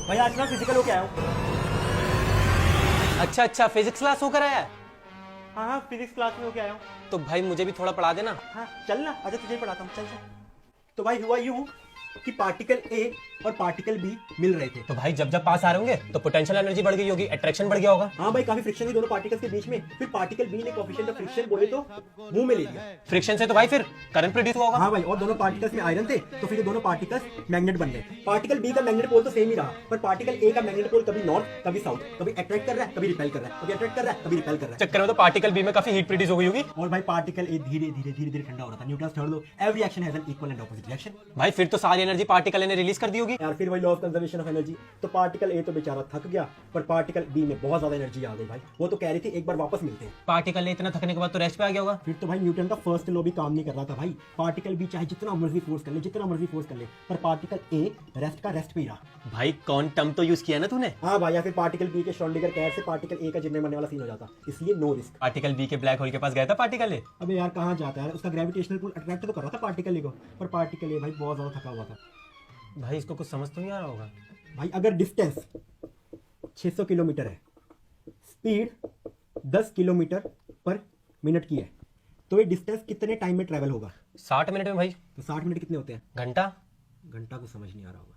भाई आज ना फिजिकल होके आया हूँ। अच्छा अच्छा, फिजिक्स क्लास होकर आया है? हाँ हाँ, फिजिक्स क्लास में होके आया हूँ। तो भाई मुझे भी थोड़ा पढ़ा देना। हाँ चल ना, आजा तुझे ही पढ़ाता हूँ, चल चल। तो भाई हुआ यूं कि पार्टिकल ए और पार्टिकल बी मिल रहे थे। तो भाई जब जब पास आ रहे होंगे तो पोटेंशियल एनर्जी बढ़ गई होगी, अट्रैक्शन बढ़ गया होगा। हाँ भाई, काफी फ्रिक्शन हुई दोनों पार्टिकल्स के बीच में। फिर पार्टिकल बी ने कोएफिशिएंट ऑफ फ्रिक्शन बोले तो मुंह में ले लिया। फ्रिक्शन से तो भाई फिर करंट प्रोड्यूस हुआ होगा। हाँ भाई, और दोनों पार्टिकल्स में आयरन थे, तो फिर ये दोनों पार्टिकल्स मैग्नेट बन गए। पार्टिकल बी का मैग्नेट पोल तो सेम ही रहा, पर पार्टिकल ए का मैग्नेट पोल कभी नॉर्थ कभी साउथ, कभी अट्रैक्ट कर रहा है कभी रिपेल कर रहा है, कभी अट्रैक्ट कर रहा है कभी रिपेल कर रहा है। चक्कर में तो पार्टिकल बी में काफी हीट प्रोड्यूस हो गई होगी। और भाई पार्टिकल ए धीरे धीरे धीरे धीरे ठंडा हो रहा था। Newton's third law, every action has an equal and opposite reaction. भाई फिर तो सारी एनर्जी पार्टिकल ने रिलीज कर दी होगी। यार फिर वही law of conservation of energy. तो पार्टिकल ए तो बेचारा थक गया, पर पार्टिकल बी में बहुत ज्यादा एनर्जी आ गई भाई। वो तो कह रही थी एक बार वापस मिलते हैं। पार्टिकल ने इतना थकने के बाद तो रेस्ट पे आ गया होगा। फिर तो भाई न्यूटन का फर्स्ट लॉ भी काम नहीं कर रहा था भाई। पार्टिकल बी चाहे जितना मर्जी फोर्स कर ले, जितना मर्जी फोर्स कर ले, पर पार्टिकल ए रेस्ट का रेस्ट पे ही रहा। भाई कौन टर्म तो यूज किया ना तूने। हाँ भाई, या फिर पार्टिकल बी के श्रोडिंगर कैट से पार्टिकल ए का जिंदगी मरने वाला सीन हो जाता, इसलिए नो रिस्क। पार्टिकल बी के ब्लैक होल के पास गया था पार्टिकल ए। अबे यार कहाँ जाता है, उसका ग्रेविटेशनल पुल अट्रैक्ट तो कर रहा था पार्टिकल ए को, पर पार्टिकल ए भाई बहुत ज्यादा थका हुआ था। भाई इसको कुछ समझ तो नहीं आ रहा होगा। भाई अगर डिस्टेंस 600 किलोमीटर है, स्पीड 10 किलोमीटर पर मिनट की है, तो ये डिस्टेंस कितने टाइम में ट्रैवल होगा? 60 मिनट में भाई। तो 60 मिनट कितने होते हैं? घंटा। घंटा को समझ नहीं आ रहा होगा।